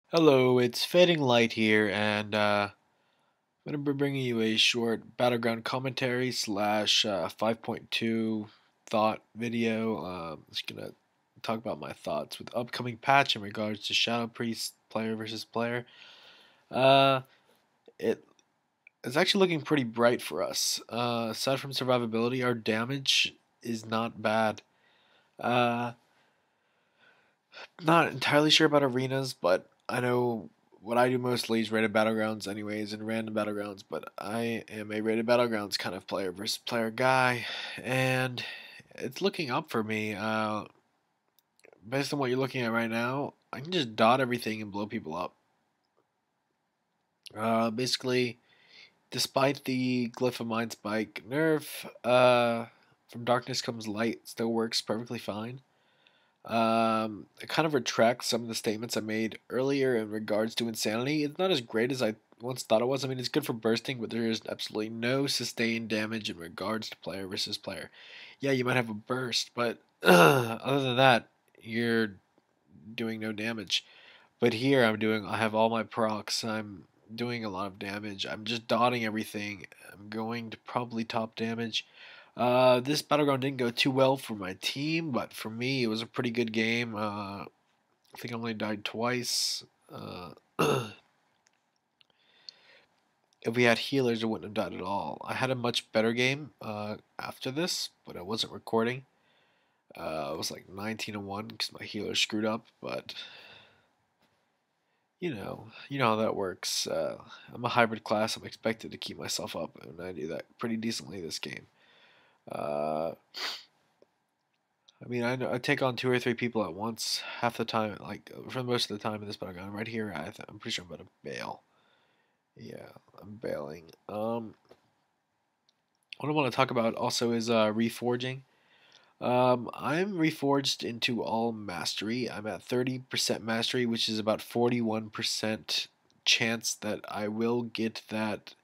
Hello, it's Fading Light here, and I'm going to be bringing you a short battleground commentary slash 5.2 thought video. Just going to talk about my thoughts with upcoming patch in regards to Shadow Priest player versus player. Uh, it it's actually looking pretty bright for us. Aside from survivability, our damage is not bad. Uh, Not entirely sure about arenas, but I know what I do mostly is rated battlegrounds, anyways, and random battlegrounds. But I am a rated battlegrounds kind of player versus player guy, and it's looking up for me. Based on what you're looking at right now, I can just dot everything and blow people up. Basically, despite the Glyph of Mind Spike nerf, from darkness comes light still works perfectly fine. I kind of retract some of the statements I made earlier in regards to insanity. It's not as great as I once thought it was. I mean, it's good for bursting, but there is absolutely no sustained damage in regards to player versus player. Yeah, you might have a burst, but other than that, you're doing no damage. But here I have all my procs. I'm doing a lot of damage. I'm just dotting everything. I'm going to probably top damage. This battleground didn't go too well for my team, but for me, it was a pretty good game. I think I only died twice. Uh, if we had healers, I wouldn't have died at all. I had a much better game after this, but I wasn't recording. I was like 19-1 because my healer screwed up, but you know how that works. I'm a hybrid class. I'm expected to keep myself up, and I do that pretty decently this game. Uh, I mean, I know I take on two or three people at once half the time. Like for most of the time in this battleground, right here, I'm pretty sure I'm about to bail. Yeah, I'm bailing. What I want to talk about also is reforging. I'm reforged into all mastery. I'm at 30% mastery, which is about 41% chance that I will get that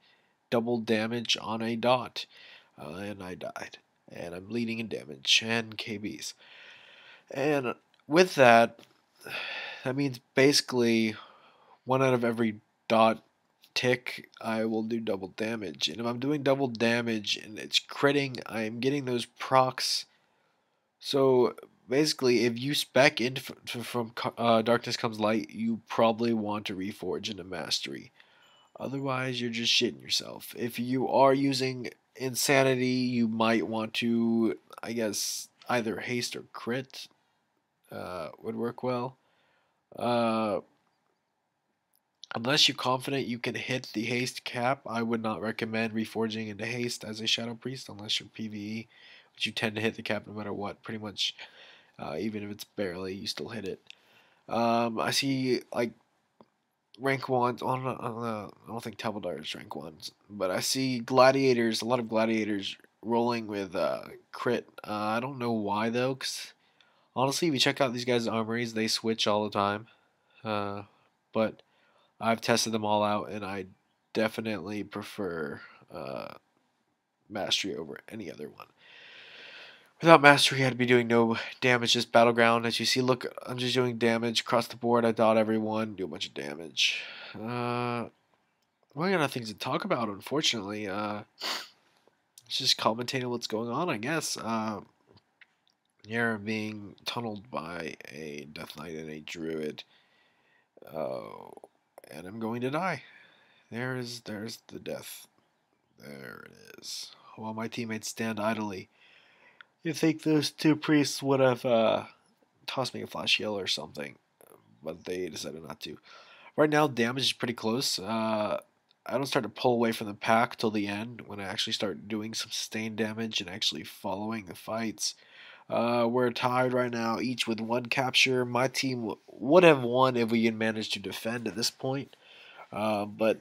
double damage on a dot. And I died. And I'm leading in damage and KBs. And with that, that means basically one out of every dot tick, I will do double damage. And if I'm doing double damage and it's critting, I am getting those procs. So basically, if you spec into from Darkness Comes Light, you probably want to reforge into Mastery. Otherwise, you're just shitting yourself. If you are using Insanity, you might want to, I guess, either haste or crit would work well. Uh, Unless you're confident you can hit the haste cap, I would not recommend reforging into haste as a Shadow Priest unless you're PvE, which you tend to hit the cap no matter what. Pretty much, even if it's barely, you still hit it. I see like rank ones. I don't think Tabledar is rank ones, but I see gladiators. A lot of gladiators rolling with crit. I don't know why though, because honestly, if you check out these guys' armories, they switch all the time. But I've tested them all out, and I definitely prefer uh, mastery over any other one. Without mastery, I'd be doing no damage. Just battleground, as you see. Look, I'm just doing damage across the board. I dot everyone, do a bunch of damage. Well, I got nothing to talk about, unfortunately. It's just commentating what's going on, I guess. You're being tunneled by a Death Knight and a Druid. Oh, and I'm going to die. There's the death. There it is. While my teammates stand idly. You think those two priests would have tossed me a flash heal or something, but they decided not to. Right now, damage is pretty close. I don't start to pull away from the pack till the end when I actually start doing some sustained damage and actually following the fights. We're tied right now, each with one capture. My team would have won if we had managed to defend at this point. But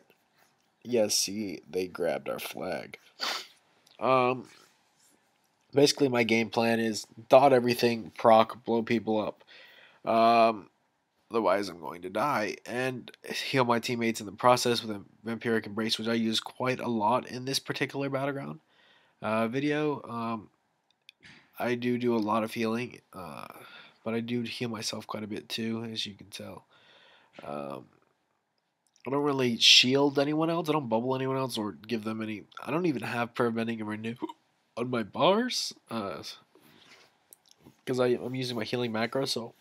yes, see, they grabbed our flag. Um, Basically, my game plan is dot everything, proc, blow people up. Um, Otherwise, I'm going to die and heal my teammates in the process with a vampiric embrace, which I use quite a lot in this particular battleground video. I do a lot of healing, but I do heal myself quite a bit too, as you can tell. Um, I don't really shield anyone else. I don't bubble anyone else or give them any. I don't even have prayer bending and renew on my bars. Because I'm using my healing macro, so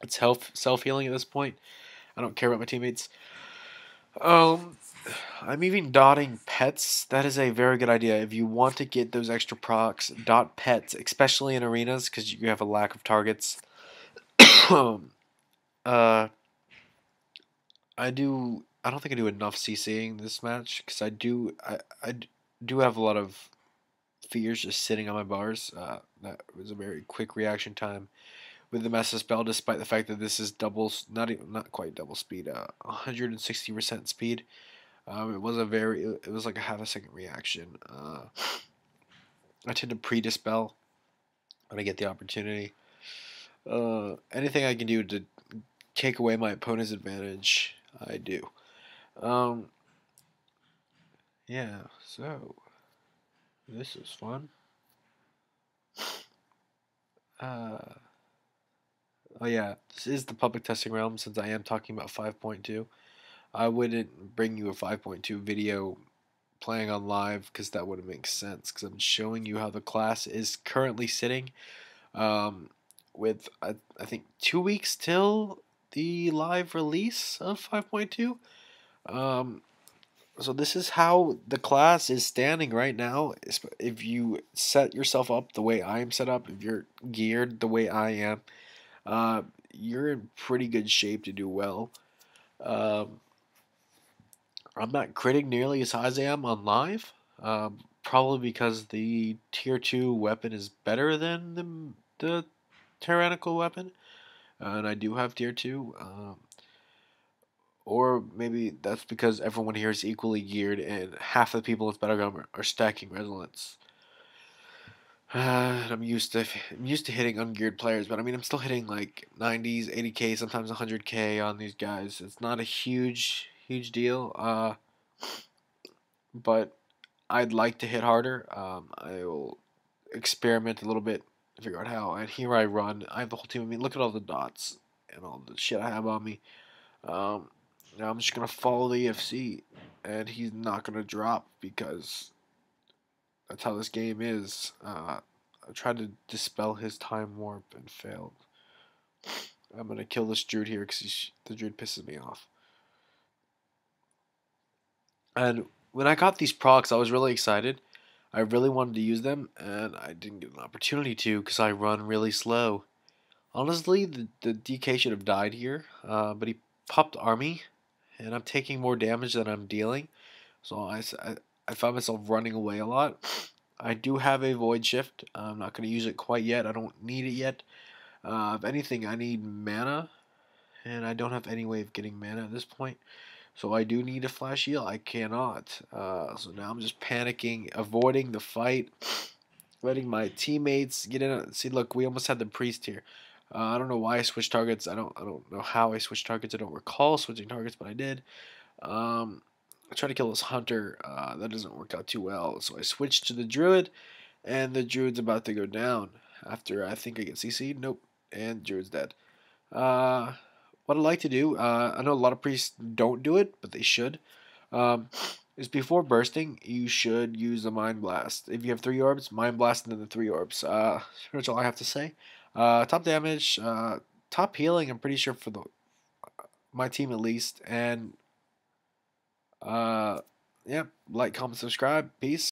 it's health self healing at this point. I don't care about my teammates. Um, I'm even dotting pets. That is a very good idea. If you want to get those extra procs, dot pets, especially in arenas, because you have a lack of targets. uh, I do. I don't think I do enough CCing this match because do have a lot of fears just sitting on my bars. That was a very quick reaction time with the Mesa spell, despite the fact that this is double, not quite double speed, 160% speed. It was it was like a half a second reaction. I tend to pre-dispel when I get the opportunity. Anything I can do to take away my opponent's advantage, I do. Um, yeah, so this is fun. Uh, oh yeah, this is the public testing realm since I am talking about 5.2. I wouldn't bring you a 5.2 video playing on live because that wouldn't make sense because I'm showing you how the class is currently sitting um, with I think 2 weeks till the live release of 5.2. Um, so this is how the class is standing right now. If you set yourself up the way I am set up, if you're geared the way I am, uh, you're in pretty good shape to do well. Um, I'm not critting nearly as high as I am on live. Probably because the tier 2 weapon is better than the tyrannical weapon, and I do have tier 2. Or maybe that's because everyone here is equally geared, and half of the people with Battleground are stacking Resonance. I'm used to hitting ungeared players, but I mean I'm still hitting like 90s, 80k, sometimes 100k on these guys. It's not a huge deal. But I'd like to hit harder. I will experiment a little bit to figure out how. And here I run. I have the whole team with me. Look at all the dots and all the shit I have on me. Um, now I'm just gonna follow the EFC, and he's not gonna drop because that's how this game is. I tried to dispel his time warp and failed. I'm gonna kill this druid here because the druid pisses me off. And when I got these procs, I was really excited. I really wanted to use them, and I didn't get an opportunity to because I run really slow. Honestly, the DK should have died here, but he popped army, and I'm taking more damage than I'm dealing. So I found myself running away a lot. I do have a void shift. I'm not going to use it quite yet. I don't need it yet. If anything, I need mana, and I don't have any way of getting mana at this point. So I do need a flash heal. I cannot. So now I'm just panicking, avoiding the fight, letting my teammates get in. See, look, we almost had the priest here. I don't know why I switched targets. I don't know how I switched targets. I don't recall switching targets, but I did. I tried to kill this hunter. That doesn't work out too well. So I switched to the druid, and the druid's about to go down. After I think I get CC'd. Nope. And druid's dead. Uh, what I like to do, I know a lot of priests don't do it, but they should. Um, is before bursting, you should use the Mind Blast. If you have 3 orbs, Mind Blast into the 3 orbs. That's all I have to say. Top damage, top healing, I'm pretty sure for my team at least. And, yeah, like, comment, subscribe. Peace.